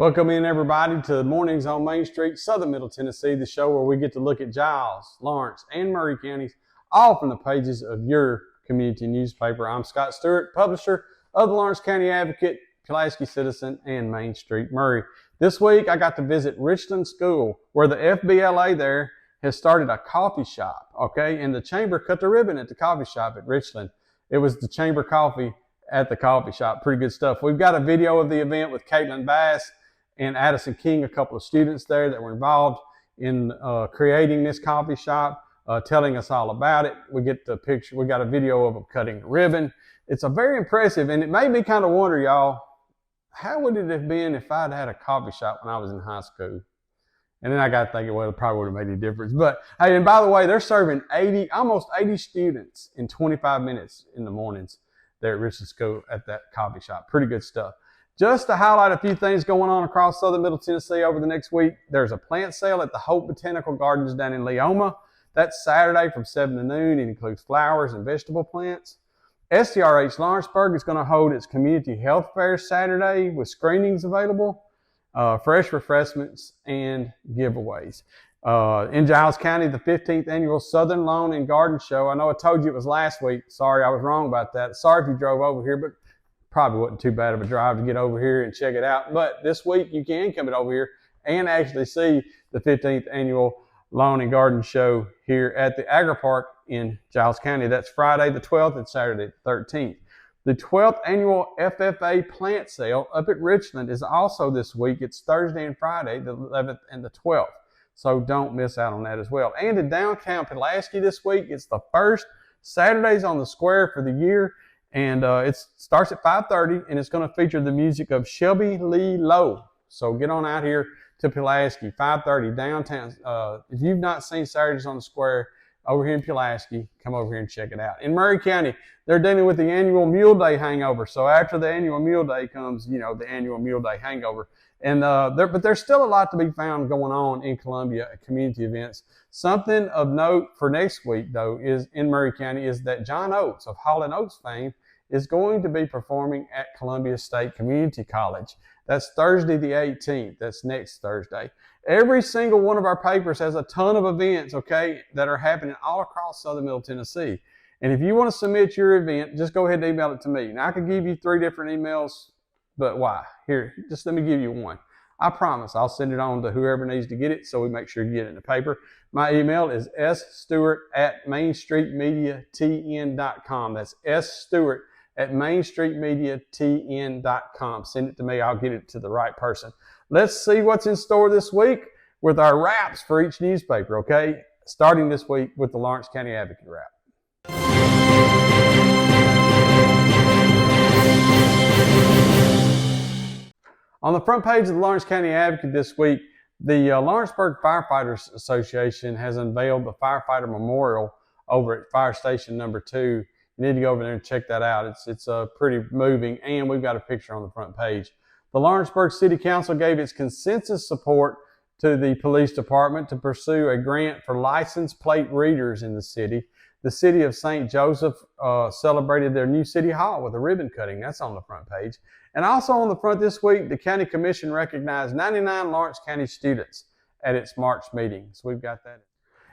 Welcome in everybody to Mornings on Main Street, Southern Middle Tennessee, the show where we get to look at Giles, Lawrence, and Maury counties, all from the pages of your community newspaper. I'm Scott Stewart, publisher of the Lawrence County Advocate, Pulaski Citizen, and Main Street Maury. This week I got to visit Richland School, where the FBLA there has started a coffee shop, okay? And the chamber cut the ribbon at the coffee shop at Richland. It was the chamber coffee at the coffee shop. Pretty good stuff. We've got a video of the event with Caitlin Bass and Addison King, a couple of students there that were involved in creating this coffee shop, telling us all about it. We get the picture, we got a video of them cutting the ribbon. It's a very impressive, and it made me kind of wonder, y'all, how would it have been if I'd had a coffee shop when I was in high school? And then I got thinking, well, it probably would have made a difference. But hey, and by the way, they're serving almost 80 students in 25 minutes in the mornings there at Richland School at that coffee shop. Pretty good stuff. Just to highlight a few things going on across Southern Middle Tennessee over the next week, there's a plant sale at the Hope Botanical Gardens down in Leoma. That's Saturday from 7 to noon. It includes flowers and vegetable plants. STRH Lawrenceburg is going to hold its community health fair Saturday with screenings available, fresh refreshments, and giveaways. In Giles County, the 15th annual Southern Lawn and Garden Show. I know I told you it was last week. Sorry, I was wrong about that. Sorry if you drove over here, but probably wasn't too bad of a drive to get over here and check it out. But this week you can come over here and actually see the 15th annual Lawn and Garden Show here at the Agri Park in Giles County. That's Friday the 12th and Saturday the 13th. The 12th annual FFA plant sale up at Richland is also this week. It's Thursday and Friday, the 11th and the 12th. So don't miss out on that as well. And in downtown Pulaski this week, it's the first Saturdays on the Square for the year. And it starts at 5:30, and it's going to feature the music of Shelby Lee Lowe. So get on out here to Pulaski, 5:30 downtown. If you've not seen Saturdays on the Square over here in Pulaski, come over here and check it out. In Maury County, they're dealing with the annual Mule Day hangover. So after the annual Mule Day comes, the annual Mule Day hangover. And but there's still a lot to be found going on in Columbia at community events. Something of note for next week, though, is in Maury County is that John Oates of Hall & Oates fame is going to be performing at Columbia State Community College. That's Thursday the 18th. That's next Thursday. Every single one of our papers has a ton of events, okay, that are happening all across Southern Middle Tennessee. And if you want to submit your event, just go ahead and email it to me. Now, I could give you 3 different emails, but why? Here, just let me give you one. I promise I'll send it on to whoever needs to get it, so we make sure you get it in the paper. My email is sstewart@mainstreetmediatn.com. That's sstewart@mainstreetmediatn.com. Send it to me. I'll get it to the right person. Let's see what's in store this week with our wraps for each newspaper, okay? Starting this week with the Lawrence County Advocate wrap. On the front page of the Lawrence County Advocate this week, the Lawrenceburg Firefighters Association has unveiled the Firefighter Memorial over at Fire Station number 2. You need to go over there and check that out. It's pretty moving, and we've got a picture on the front page. The Lawrenceburg City Council gave its consensus support to the police department to pursue a grant for license plate readers in the city. The city of St. Joseph celebrated their new city hall with a ribbon cutting. That's on the front page. And also on the front this week, the county commission recognized 99 Lawrence County students at its March meeting. So we've got that.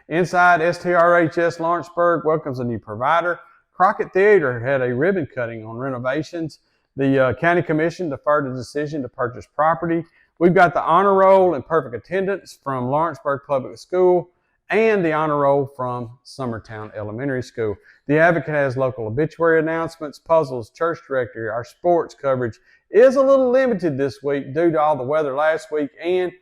Inside, STRHS Lawrenceburg welcomes a new provider. Crockett Theater had a ribbon cutting on renovations. The county commission deferred a decision to purchase property. We've got the honor roll and perfect attendance from Lawrenceburg Public School and the honor roll from Summertown Elementary School. The Advocate has local obituary announcements, puzzles, church directory. Our sports coverage is a little limited this week due to all the weather last week, and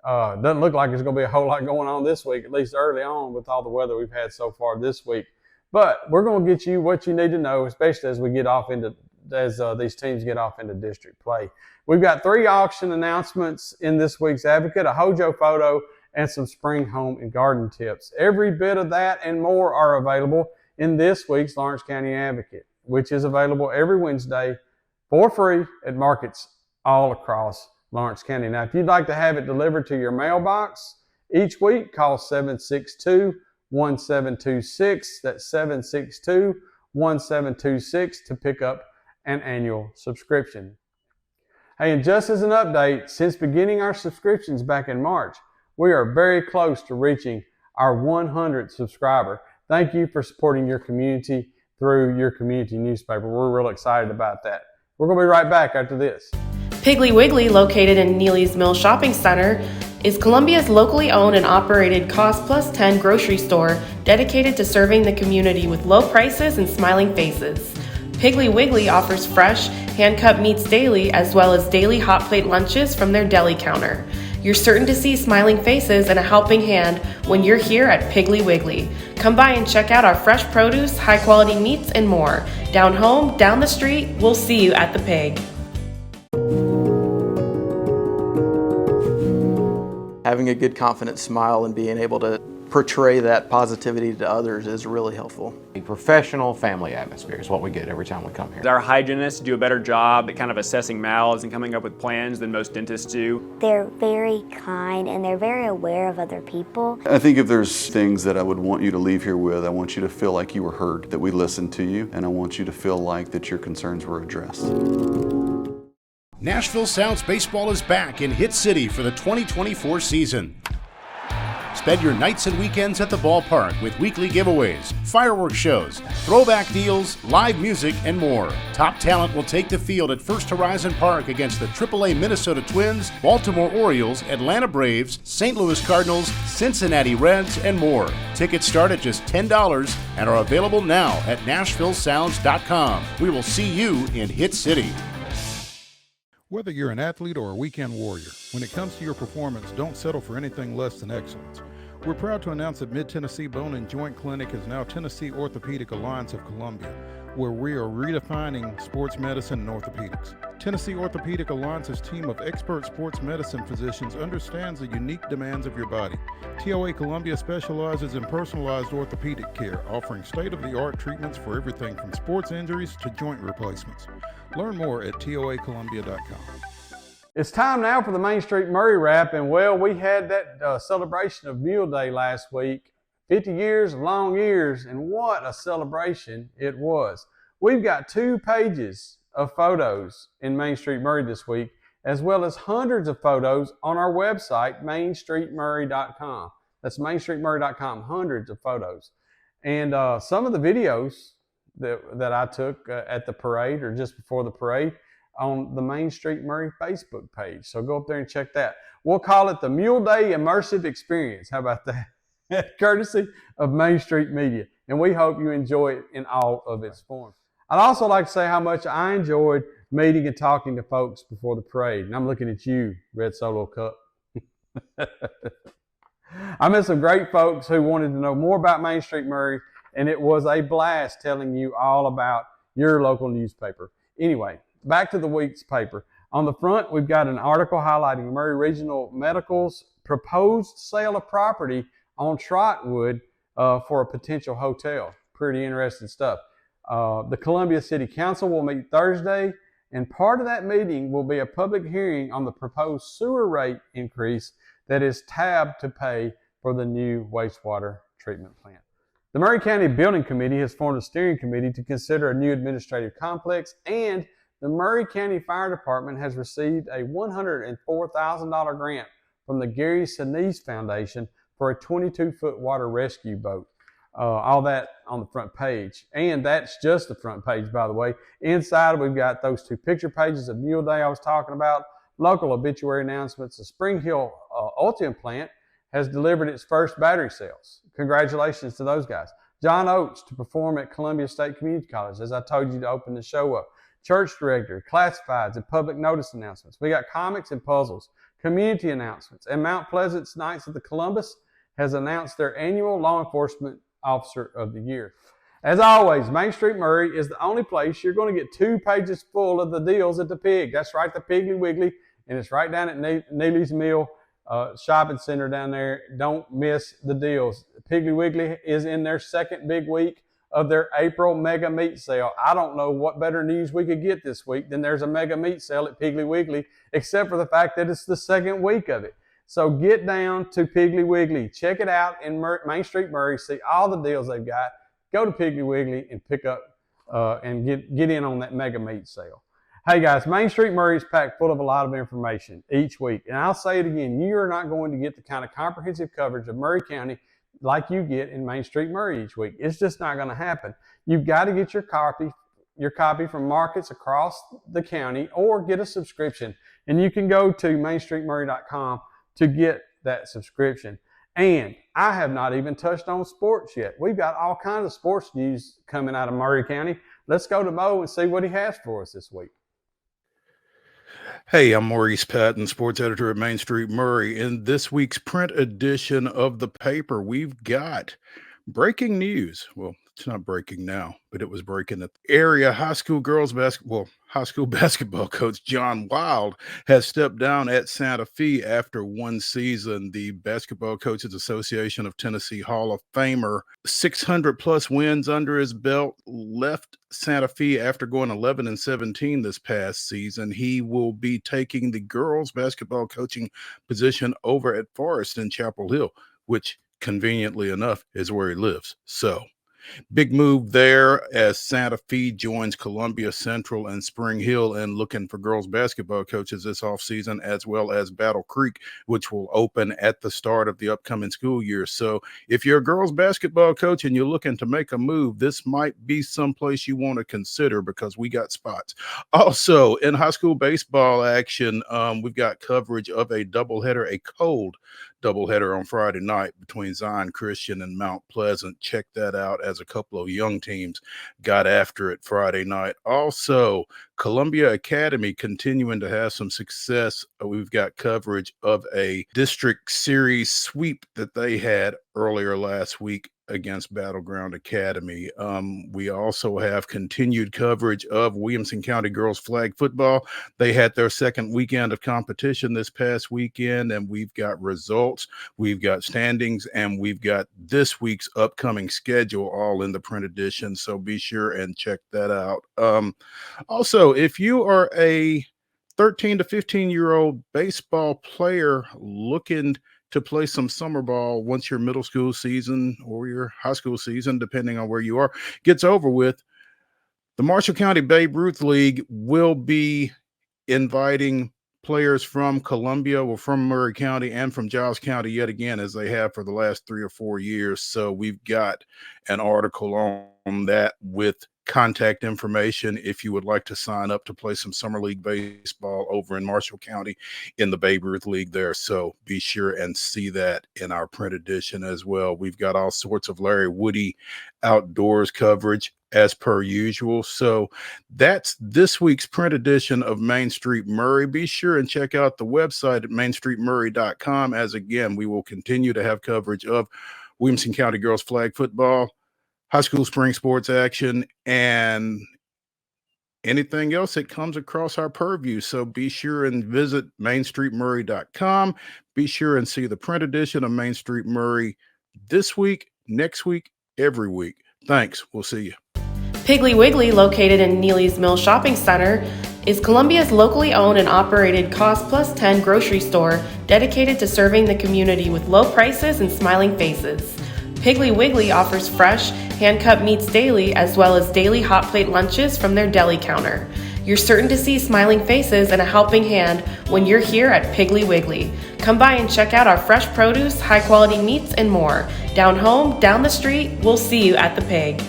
doesn't look like there's going to be a whole lot going on this week, at least early on with all the weather we've had so far this week. But we're going to get you what you need to know, especially as we get off into these teams get off into district play. We've got 3 auction announcements in this week's Advocate, a Hojo photo, and some spring home and garden tips. Every bit of that and more are available in this week's Lawrence County Advocate, which is available every Wednesday for free at markets all across Lawrence County. Now, if you'd like to have it delivered to your mailbox each week, call 762-1726. That's 762-1726 to pick up an annual subscription. Hey, and just as an update, since beginning our subscriptions back in March, we are very close to reaching our 100th subscriber. Thank you for supporting your community through your community newspaper. We're real excited about that. We're going to be right back after this. Piggly Wiggly, located in Neely's Mill Shopping Center, is Columbia's locally owned and operated Cost Plus 10 grocery store dedicated to serving the community with low prices and smiling faces. Piggly Wiggly offers fresh, hand-cut meats daily, as well as daily hot plate lunches from their deli counter. You're certain to see smiling faces and a helping hand when you're here at Piggly Wiggly. Come by and check out our fresh produce, high-quality meats, and more. Down home, down the street, we'll see you at the Pig. Having a good, confident smile and being able to portray that positivity to others is really helpful. A professional family atmosphere is what we get every time we come here. Our hygienists do a better job at kind of assessing mouths and coming up with plans than most dentists do. They're very kind and they're very aware of other people. I think if there's things that I would want you to leave here with, I want you to feel like you were heard, that we listened to you, and I want you to feel like that your concerns were addressed. Nashville Sounds Baseball is back in Hit City for the 2024 season. Spend your nights and weekends at the ballpark with weekly giveaways, fireworks shows, throwback deals, live music, and more. Top talent will take the field at First Horizon Park against the AAA Minnesota Twins, Baltimore Orioles, Atlanta Braves, St. Louis Cardinals, Cincinnati Reds, and more. Tickets start at just $10 and are available now at NashvilleSounds.com. We will see you in Hit City. Whether you're an athlete or a weekend warrior, when it comes to your performance, don't settle for anything less than excellence. We're proud to announce that Mid-Tennessee Bone and Joint Clinic is now Tennessee Orthopedic Alliance of Columbia, where we are redefining sports medicine and orthopedics. Tennessee Orthopedic Alliance's team of expert sports medicine physicians understands the unique demands of your body. TOA Columbia specializes in personalized orthopedic care, offering state-of-the-art treatments for everything from sports injuries to joint replacements. Learn more at toacolumbia.com. It's time now for the Main Street Maury Wrap, and well, we had that celebration of Mule Day last week. 50 years, long years, and what a celebration it was. We've got 2 pages of photos in Main Street Maury this week, as well as hundreds of photos on our website, mainstreetmaury.com. That's mainstreetmaury.com, hundreds of photos. And some of the videos that I took at the parade or just before the parade on the Main Street Maury Facebook page. So go up there and check that. We'll call it the Mule Day Immersive Experience. How about that? Courtesy of Main Street Media. And we hope you enjoy it in all of its forms. I'd also like to say how much I enjoyed meeting and talking to folks before the parade. And I'm looking at you, Red Solo Cup. I met some great folks who wanted to know more about Main Street Maury, and it was a blast telling you all about your local newspaper. Anyway, back to the week's paper. On the front, we've got an article highlighting Maury Regional Medical's proposed sale of property on Trotwood for a potential hotel. Pretty interesting stuff. The Columbia City Council will meet Thursday, and part of that meeting will be a public hearing on the proposed sewer rate increase that is tabbed to pay for the new wastewater treatment plant. The Maury County Building Committee has formed a steering committee to consider a new administrative complex, and the Maury County Fire Department has received a $104,000 grant from the Gary Sinise Foundation for a 22-foot water rescue boat. All that on the front page. And that's just the front page, by the way. Inside, we've got those 2 picture pages of Mule Day I was talking about, local obituary announcements. The Spring Hill Ultium plant has delivered its first battery cells. Congratulations to those guys. John Oates to perform at Columbia State Community College, as I told you to open the show up. Church directory, classifieds, and public notice announcements. We got comics and puzzles, community announcements, and Mount Pleasant's Knights of the Columbus has announced their annual Law Enforcement Officer of the Year. As always, Main Street Maury is the only place you're going to get 2 pages full of the deals at the Pig. That's right, the Piggly Wiggly, and it's right down at Neely's Mill Shopping Center down there. Don't miss the deals. Piggly Wiggly is in their second big week of their April mega meat sale. I don't know what better news we could get this week than there's a mega meat sale at Piggly Wiggly, except for the fact that it's the second week of it. So get down to Piggly Wiggly. Check it out in Main Street Maury. See all the deals they've got. Go to Piggly Wiggly and pick up and get in on that mega meat sale. Hey guys, Main Street Maury is packed full of a lot of information each week. And I'll say it again, you are not going to get the kind of comprehensive coverage of Maury County like you get in Main Street Maury each week. It's just not going to happen. You've got to get your copy from markets across the county or get a subscription. And you can go to mainstreetmaury.com to get that subscription. And I have not even touched on sports yet. We've got all kinds of sports news coming out of Maury County. Let's go to Mo and see what he has for us this week. Hey, I'm Maurice Patton, sports editor at Main Street Maury. In this week's print edition of the paper, we've got breaking news. Well, it's not breaking now, but it was breaking at the area. High school basketball coach John Wild has stepped down at Santa Fe after one season. The Basketball Coaches Association of Tennessee Hall of Famer, 600 plus wins under his belt, left Santa Fe after going 11-17 this past season. He will be taking the girls basketball coaching position over at Forest in Chapel Hill, which conveniently enough is where he lives. So big move there as Santa Fe joins Columbia Central and Spring Hill in looking for girls basketball coaches this offseason, as well as Battle Creek, which will open at the start of the upcoming school year. So if you're a girls basketball coach and you're looking to make a move, this might be someplace you want to consider because we got spots. Also, in high school baseball action, we've got coverage of a doubleheader, a cold doubleheader on Friday night between Zion Christian and Mount Pleasant. Check that out as a couple of young teams got after it Friday night. Also, Columbia Academy continuing to have some success. We've got coverage of a district series sweep that they had earlier last week against Battleground Academy. We also have continued coverage of Williamson County girls flag football. They had their second weekend of competition this past weekend, and we've got results, we've got standings, and we've got this week's upcoming schedule all in the print edition. So be sure and check that out. Also, if you are a 13 to 15-year-old baseball player looking to play some summer ball once your middle school season or your high school season, depending on where you are, gets over with, the Marshall County Babe Ruth League will be inviting players from Columbia or from Maury County and from Giles County yet again, as they have for the last 3 or 4 years. So we've got an article on that with contact information if you would like to sign up to play some summer league baseball over in Marshall County in the Babe Ruth League there. So be sure and see that in our print edition as well. We've got all sorts of Larry Woody outdoors coverage as per usual. So that's this week's print edition of Main Street Maury. Be sure and check out the website at mainstreetmaury.com, as again, we will continue to have coverage of Williamson County girls flag football, high school spring sports action, and anything else that comes across our purview. So be sure and visit mainstreetmaury.com. Be sure and see the print edition of Main Street Maury this week, next week, every week. Thanks. We'll see you. Piggly Wiggly, located in Neely's Mill Shopping Center, is Columbia's locally owned and operated Cost Plus 10 grocery store dedicated to serving the community with low prices and smiling faces. Piggly Wiggly offers fresh, hand-cut meats daily, as well as daily hot plate lunches from their deli counter. You're certain to see smiling faces and a helping hand when you're here at Piggly Wiggly. Come by and check out our fresh produce, high-quality meats, and more. Down home, down the street, we'll see you at the Pig.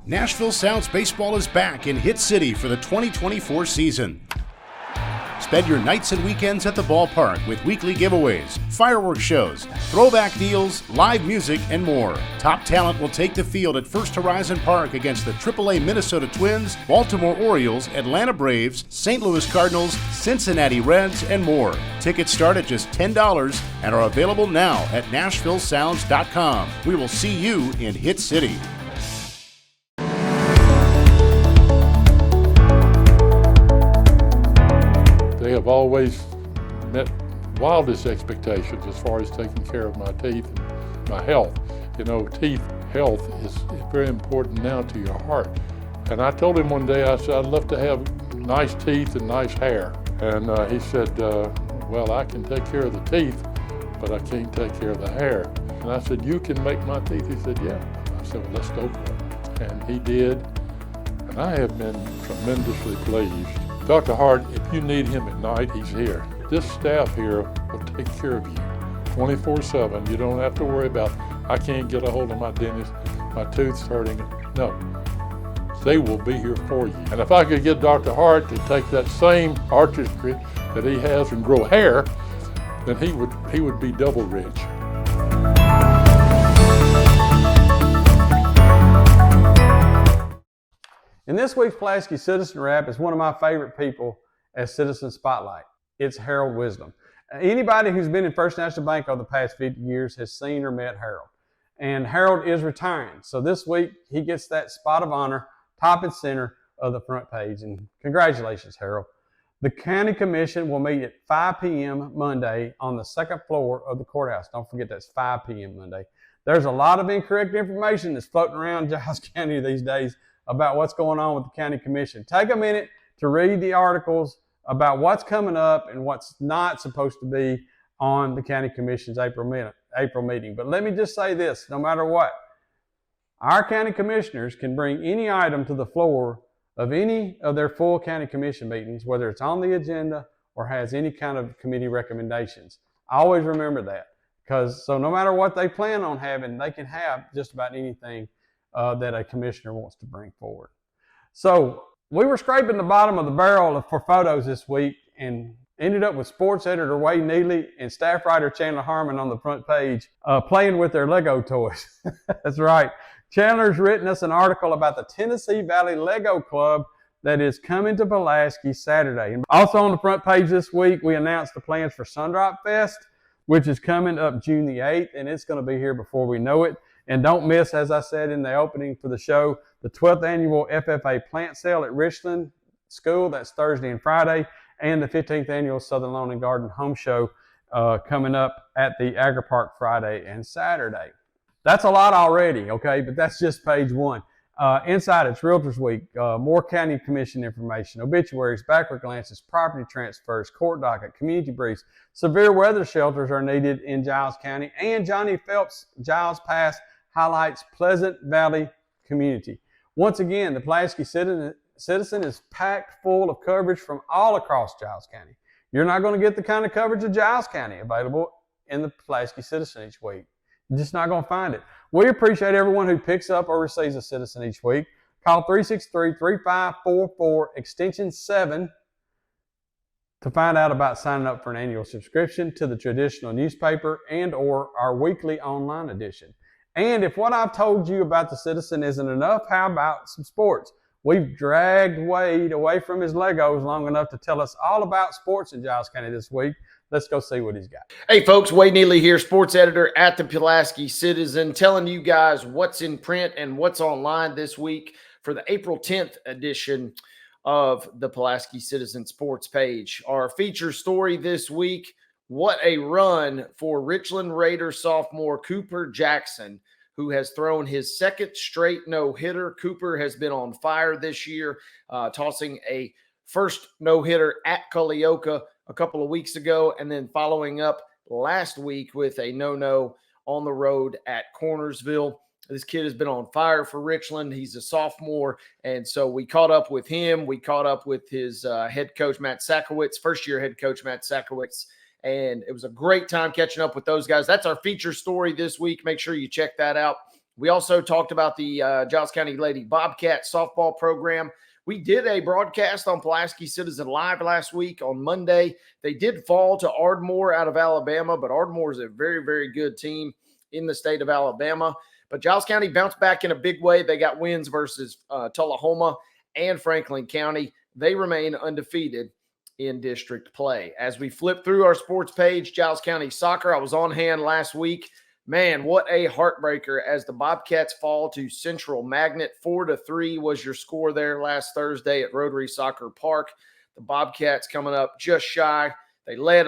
Nashville Sounds Baseball is back in Hit City for the 2024 season. Spend your nights and weekends at the ballpark with weekly giveaways, fireworks shows, throwback deals, live music, and more. Top talent will take the field at First Horizon Park against the AAA Minnesota Twins, Baltimore Orioles, Atlanta Braves, St. Louis Cardinals, Cincinnati Reds, and more. Tickets start at just $10 and are available now at NashvilleSounds.com. We will see you in Hit City. They have always met wildest expectations as far as taking care of my teeth and my health. You know, teeth health is very important now to your heart. And I told him one day, I said, I'd love to have nice teeth and nice hair. And he said, well, I can take care of the teeth, but I can't take care of the hair. And I said, you can make my teeth? He said, yeah. I said, well, let's go for it. And he did. And I have been tremendously pleased Dr. Hart, if you need him at night, he's here. This staff here will take care of you 24/7. You don't have to worry about, I can't get a hold of my dentist, my tooth's hurting. No, they will be here for you. And if I could get Dr. Hart to take that same artistry that he has and grow hair, then he would be double rich. In this week's Pulaski Citizen Wrap is one of my favorite people as Citizen Spotlight. It's Harold Wisdom. Anybody who's been in First National Bank over the past 50 years has seen or met Harold. And Harold is retiring. So this week he gets that spot of honor, top and center of the front page. And congratulations, Harold. The County Commission will meet at 5 p.m. Monday on the second floor of the courthouse. Don't forget that's 5 p.m. Monday. There's a lot of incorrect information that's floating around Giles County these days about what's going on with the County Commission. Take a minute to read the articles about what's coming up and what's not supposed to be on the County Commission's April meeting. But let me just say this, no matter what, our county commissioners can bring any item to the floor of any of their full county commission meetings, whether it's on the agenda or has any kind of committee recommendations. I always remember that, because so no matter what they plan on having, they can have just about anything that a commissioner wants to bring forward. So we were scraping the bottom of the barrel for photos this week and ended up with sports editor Wade Neely and staff writer Chandler Harmon on the front page playing with their Lego toys. That's right. Chandler's written us an article about the Tennessee Valley Lego Club that is coming to Pulaski Saturday. And also on the front page this week, we announced the plans for Sundrop Fest, which is coming up June the 8th, and it's going to be here before we know it. And don't miss, as I said in the opening for the show, the 12th annual FFA plant sale at Richland School. That's Thursday and Friday. And the 15th annual Southern Lawn and Garden Home Show coming up at the Agri Park Friday and Saturday. That's a lot already, okay? But that's just page one. Inside, it's Realtors Week, more County Commission information, obituaries, backward glances, property transfers, court docket, community briefs. Severe weather shelters are needed in Giles County. And Johnny Phelps Giles Pass highlights Pleasant Valley community. Once again, the Pulaski Citizen is packed full of coverage from all across Giles County. You're not going to get the kind of coverage of Giles County available in the Pulaski Citizen each week. You're just not going to find it. We appreciate everyone who picks up or receives a Citizen each week. Call 363-3544, extension 7, to find out about signing up for an annual subscription to the traditional newspaper and or our weekly online edition. And if what I've told you about the Citizen isn't enough, how about some sports? We've dragged Wade away from his Legos long enough to tell us all about sports in Giles County this week. Let's go see what he's got. Hey, folks, Wade Neely here, sports editor at the Pulaski Citizen, telling you guys what's in print and what's online this week for the April 10th edition of the Pulaski Citizen sports page. Our feature story this week, what a run for Richland Raiders sophomore Cooper Jackson, who has thrown his second straight no-hitter. Cooper has been on fire this year, tossing a first no-hitter at Culleoka a couple of weeks ago, and then following up last week with a no-no on the road at Cornersville. This kid has been on fire for Richland. He's a sophomore, and so we caught up with him. We caught up with his head coach, Matt Sakowitz, first-year head coach, Matt Sakowitz, and it was a great time catching up with those guys. That's our feature story this week. Make sure you check that out. We also talked about the Giles County Lady Bobcat softball program. We did a broadcast on Pulaski Citizen Live last week on Monday. They did fall to Ardmore out of Alabama, but Ardmore is a very, very good team in the state of Alabama. But Giles County bounced back in a big way. They got wins versus Tullahoma and Franklin County. They remain undefeated in district play. As we flip through our sports page, Giles County Soccer, I was on hand last week. Man, what a heartbreaker as the Bobcats fall to Central Magnet. 4-3 was your score there last Thursday at Rotary Soccer Park. The Bobcats coming up just shy. They led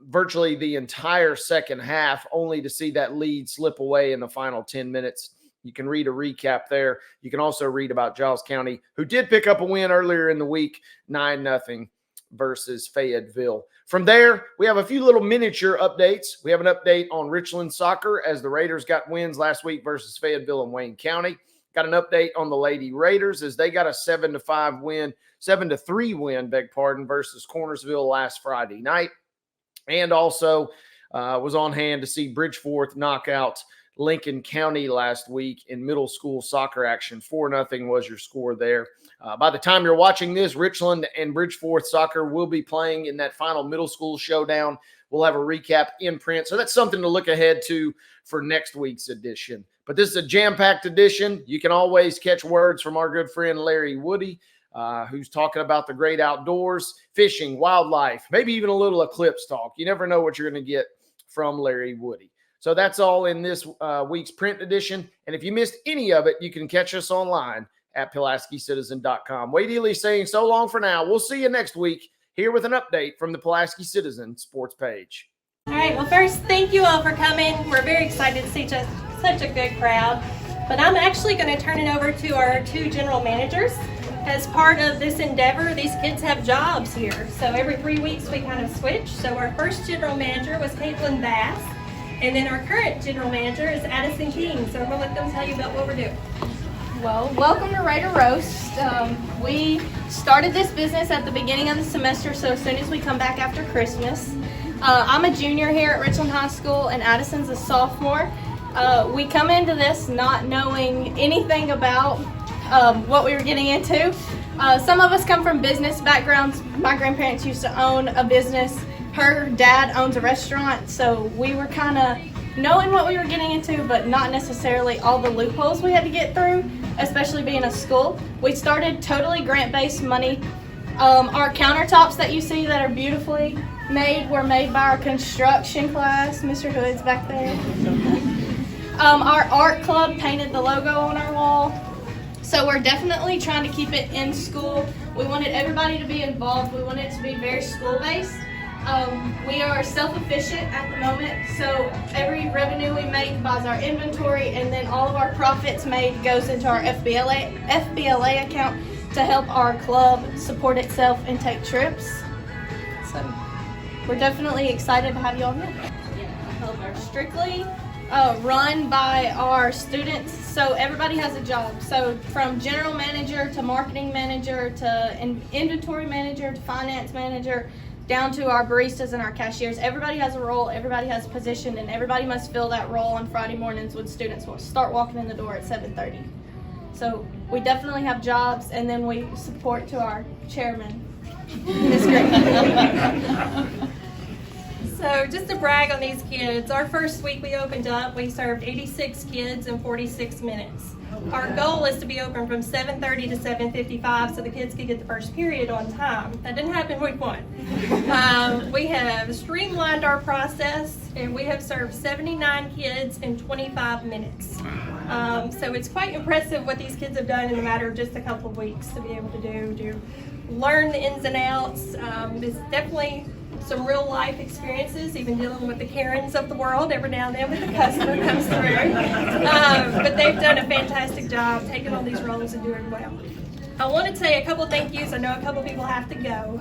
virtually the entire second half, only to see that lead slip away in the final 10 minutes. You can read a recap there. You can also read about Giles County, who did pick up a win earlier in the week, 9-0 versus Fayetteville. From there, we have a few little miniature updates. We have an update on Richland soccer as the Raiders got wins last week versus Fayetteville and Wayne County. Got an update on the Lady Raiders as they got a 7-3 win, versus Cornersville last Friday night. And also was on hand to see Bridgeforth knock out Lincoln County last week in middle school soccer action. 4-0 was your score there. By the time you're watching this, Richland and Bridgeforth soccer will be playing in that final middle school showdown. We'll have a recap in print. So that's something to look ahead to for next week's edition. But this is a jam-packed edition. You can always catch words from our good friend Larry Woody, who's talking about the great outdoors, fishing, wildlife, maybe even a little eclipse talk. You never know what you're going to get from Larry Woody. So that's all in this week's print edition. And if you missed any of it, you can catch us online at PulaskiCitizen.com. Wade Ely saying so long for now. We'll see you next week here with an update from the Pulaski Citizen sports page. All right, well, first, thank you all for coming. We're very excited to see just such a good crowd. But I'm actually going to turn it over to our two general managers. As part of this endeavor, these kids have jobs here. So every 3 weeks we kind of switch. So our first general manager was Caitlin Bass. And then our current general manager is Addison King. So I'm going to let them tell you about what we're doing. Well, welcome to Raider Roast. We started this business at the beginning of the semester, so as soon as we come back after Christmas. I'm a junior here at Richland High School, and Addison's a sophomore. We come into this not knowing anything about what we were getting into. Some of us come from business backgrounds. My grandparents used to own a business. Her dad owns a restaurant, so we were kind of knowing what we were getting into, but not necessarily all the loopholes we had to get through, especially being a school. We started totally grant-based money. Our countertops that you see that are beautifully made were made by our construction class. Mr. Hood's back there. Our art club painted the logo on our wall. So we're definitely trying to keep it in school. We wanted everybody to be involved. We wanted it to be very school-based. We are self-efficient at the moment, so every revenue we make buys our inventory, and then all of our profits made goes into our FBLA account to help our club support itself and take trips. So we're definitely excited to have you all here. We're strictly run by our students, so everybody has a job. So from general manager to marketing manager to inventory manager to finance manager, down to our baristas and our cashiers. Everybody has a role, everybody has a position, and everybody must fill that role on Friday mornings when students will start walking in the door at 7:30. So we definitely have jobs, and then we support to our chairman. It's great. So just to brag on these kids, our first week we opened up, we served 86 kids in 46 minutes. Our goal is to be open from 7:30 to 7:55 so the kids could get the first period on time. That didn't happen week one. We have streamlined our process, and we have served 79 kids in 25 minutes. So it's quite impressive what these kids have done in a matter of just a couple of weeks to be able to learn the ins and outs. It's definitely some real life experiences, even dealing with the Karens of the world every now and then when the customer comes through. But they've done a fantastic job taking on these roles and doing well. I want to say a couple of thank yous. I know a couple of people have to go.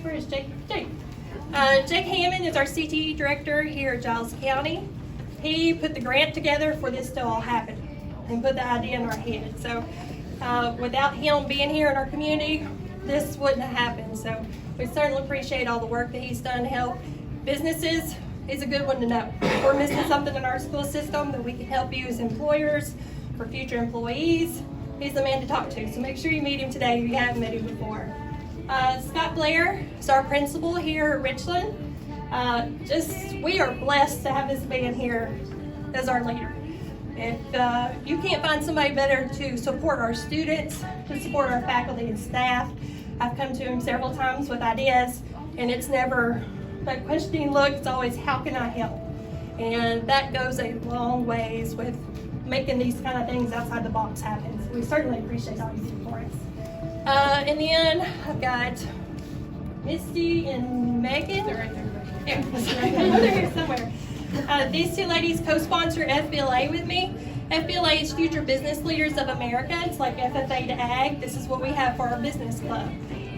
Where is Jake? Jake Hammond is our CTE director here at Giles County. He put the grant together for this to all happen and put the idea in our head. So without him being here in our community, this wouldn't have happened. So we certainly appreciate all the work that he's done to help businesses. He's a good one to know. If we're missing something in our school system that we can help you as employers, for future employees, he's the man to talk to. So make sure you meet him today if you haven't met him before. Scott Blair is our principal here at Richland. We are blessed to have this man here as our leader. If you can't find somebody better to support our students, to support our faculty and staff, I've come to him several times with ideas, and it's never a questioning look, it's always, how can I help? And that goes a long ways with making these kind of things outside the box happen. So we certainly appreciate all you do for us. In the end, I've got Misty and Megan. They're right there. They're here somewhere. These two ladies co-sponsor FBLA with me. FBLA is Future Business Leaders of America. It's like FFA to Ag. This is what we have for our business club.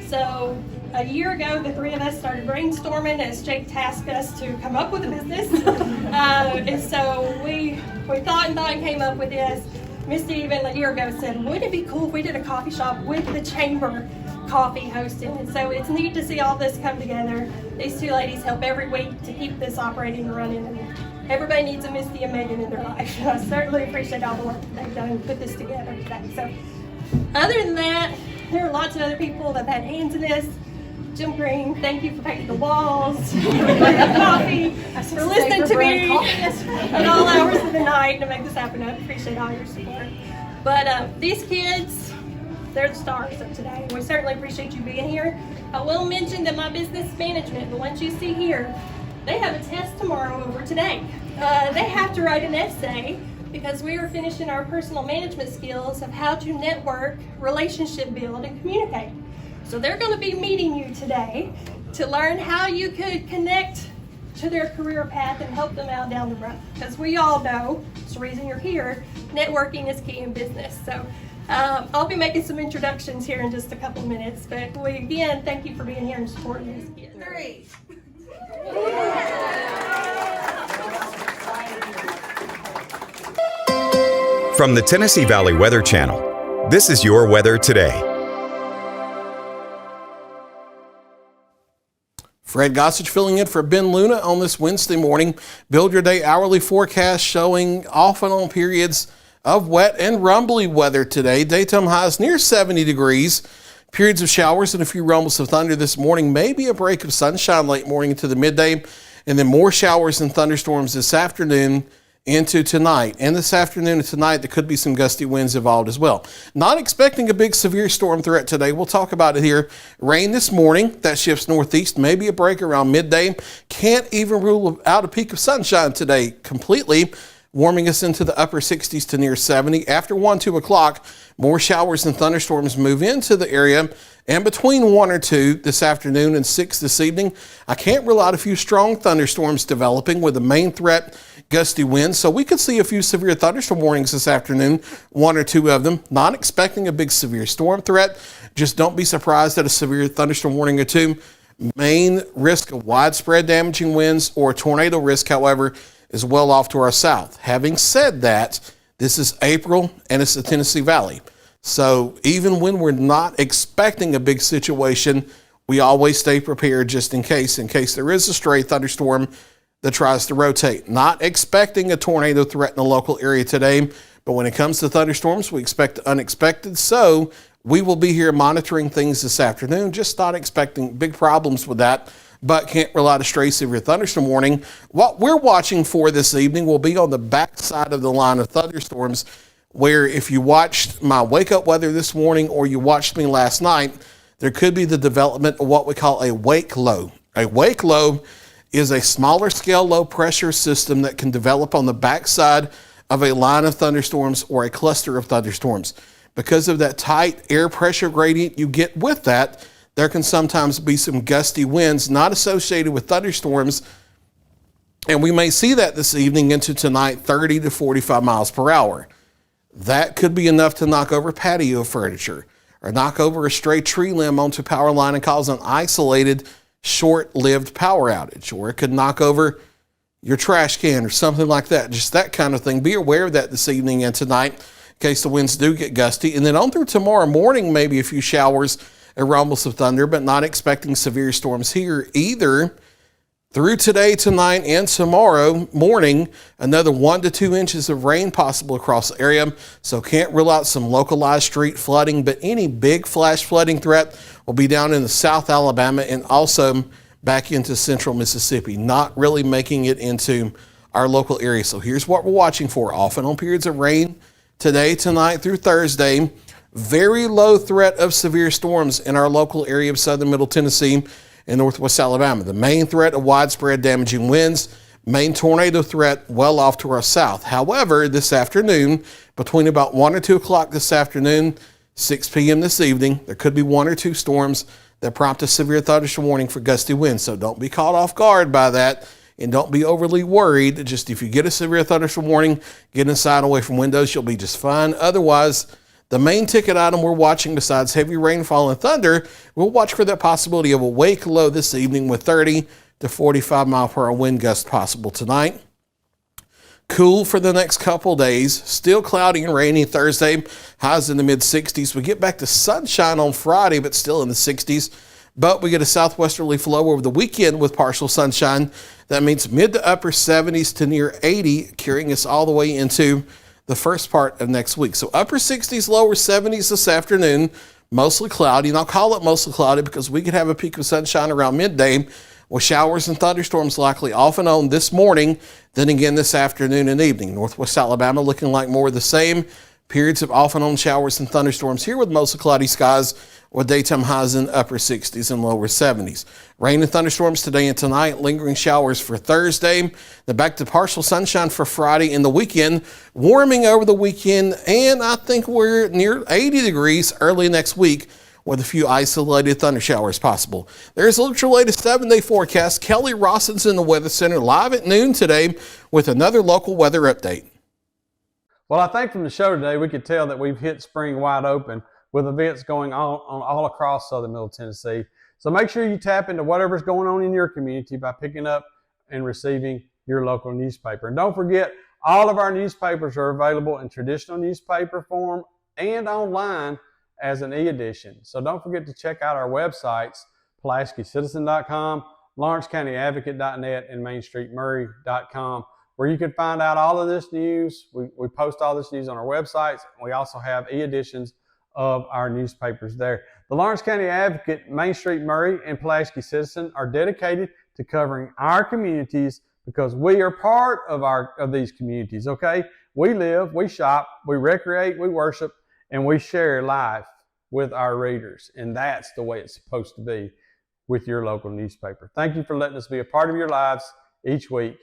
So a year ago, the three of us started brainstorming as Jake tasked us to come up with a business. And so we thought and came up with this. Misty even a year ago said, wouldn't it be cool if we did a coffee shop with the chamber coffee hosting? And so it's neat to see all this come together. These two ladies help every week to keep this operating and running. And everybody needs a Misty and Megan in their life. I certainly appreciate all the work that they've done to put this together today. So other than that, there are lots of other people that have had hands in this. Jim Green, thank you for painting the walls, for the coffee, for listening to me at all hours of the night to make this happen. I appreciate all your support. But these kids, they're the stars of today. We certainly appreciate you being here. I will mention that my business management, the ones you see here, they have a test tomorrow over today. They have to write an essay because we are finishing our personal management skills of how to network, relationship build, and communicate. So they're going to be meeting you today to learn how you could connect to their career path and help them out down the road. Because we all know, it's the reason you're here, networking is key in business. So I'll be making some introductions here in just a couple of minutes. But again, thank you for being here and supporting these kids. From the Tennessee Valley Weather Channel, this is your weather today. Fred Gossage filling in for Ben Luna on this Wednesday morning. Build your day hourly forecast showing off and on periods of wet and rumbly weather today. Daytime highs near 70 degrees. Periods of showers and a few rumbles of thunder this morning. Maybe a break of sunshine late morning into the midday. And then more showers and thunderstorms this afternoon into tonight. And this afternoon and tonight, there could be some gusty winds involved as well. Not expecting a big severe storm threat today. We'll talk about it here. Rain this morning, that shifts northeast, maybe a break around midday. Can't even rule out a peak of sunshine today completely, warming us into the upper 60s to near 70. After 1, 2 o'clock, more showers and thunderstorms move into the area. And between 1 or 2 this afternoon and 6 this evening, I can't rule out a few strong thunderstorms developing with the main threat gusty winds. So we could see a few severe thunderstorm warnings this afternoon, 1 or 2 of them. Not expecting a big severe storm threat. Just don't be surprised at a severe thunderstorm warning or 2. Main risk of widespread damaging winds or tornado risk, however, is well off to our south. Having said that, this is April and it's the Tennessee Valley. So even when we're not expecting a big situation, we always stay prepared just in case there is a stray thunderstorm that tries to rotate. Not expecting a tornado threat in the local area today, but when it comes to thunderstorms, we expect the unexpected. So we will be here monitoring things this afternoon. Just not expecting big problems with that, but can't rely on a stray severe thunderstorm warning. What we're watching for this evening will be on the backside of the line of thunderstorms, where if you watched my wake-up weather this morning or you watched me last night, there could be the development of what we call a wake low. A wake low is a smaller scale low pressure system that can develop on the backside of a line of thunderstorms or a cluster of thunderstorms. Because of that tight air pressure gradient you get with that, there can sometimes be some gusty winds not associated with thunderstorms. And we may see that this evening into tonight, 30 to 45 miles per hour. That could be enough to knock over patio furniture or knock over a stray tree limb onto a power line and cause an isolated, short-lived power outage. Or it could knock over your trash can or something like that. Just that kind of thing. Be aware of that this evening and tonight in case the winds do get gusty. And then on through tomorrow morning, maybe a few showers and rumbles of thunder, but not expecting severe storms here either. Through today, tonight, and tomorrow morning, another 1 to 2 inches of rain possible across the area. So can't rule out some localized street flooding, but any big flash flooding threat will be down in the South Alabama and also back into central Mississippi, not really making it into our local area. So here's what we're watching for. Off and on periods of rain today, tonight through Thursday. Very low threat of severe storms in our local area of southern middle Tennessee in northwest Alabama. The main threat of widespread damaging winds, main tornado threat well off to our south. However, this afternoon, between about 1 or 2 o'clock this afternoon, 6 p.m. this evening, there could be 1 or 2 storms that prompt a severe thunderstorm warning for gusty winds. So don't be caught off guard by that and don't be overly worried. Just if you get a severe thunderstorm warning, get inside away from windows, you'll be just fine. Otherwise, the main ticket item we're watching besides heavy rainfall and thunder, we'll watch for that possibility of a wake low this evening with 30 to 45 mile per hour wind gusts possible tonight. Cool for the next couple days. Still cloudy and rainy Thursday. Highs in the mid-60s. We get back to sunshine on Friday, but still in the 60s. But we get a southwesterly flow over the weekend with partial sunshine. That means mid to upper 70s to near 80, carrying us all the way into the first part of next week. So upper 60s, lower 70s this afternoon. Mostly cloudy. And I'll call it mostly cloudy because we could have a peak of sunshine around midday with showers and thunderstorms likely off and on this morning, then again this afternoon and evening. Northwest Alabama looking like more of the same. Periods of off and on showers and thunderstorms here with mostly cloudy skies with daytime highs in upper 60s and lower 70s. Rain and thunderstorms today and tonight, lingering showers for Thursday. Then back to partial sunshine for Friday and the weekend, warming over the weekend, and I think we're near 80 degrees early next week with a few isolated thunder showers possible. There's a look at your latest 7-day forecast. Kelly Rosson's in the Weather Center live at noon today with another local weather update. Well, I think from the show today, we could tell that we've hit spring wide open with events going on all across southern Middle Tennessee. So make sure you tap into whatever's going on in your community by picking up and receiving your local newspaper. And don't forget, all of our newspapers are available in traditional newspaper form and online as an e-edition. So don't forget to check out our websites, PulaskiCitizen.com, LawrenceCountyAdvocate.net, and MainStreetMurray.com, where you can find out all of this news. We post all this news on our websites. We also have e-editions of our newspapers there. The Lawrence County Advocate, Main Street Murray, and Pulaski Citizen are dedicated to covering our communities because we are part of these communities, okay? We live, we shop, we recreate, we worship, and we share life with our readers. And that's the way it's supposed to be with your local newspaper. Thank you for letting us be a part of your lives each week.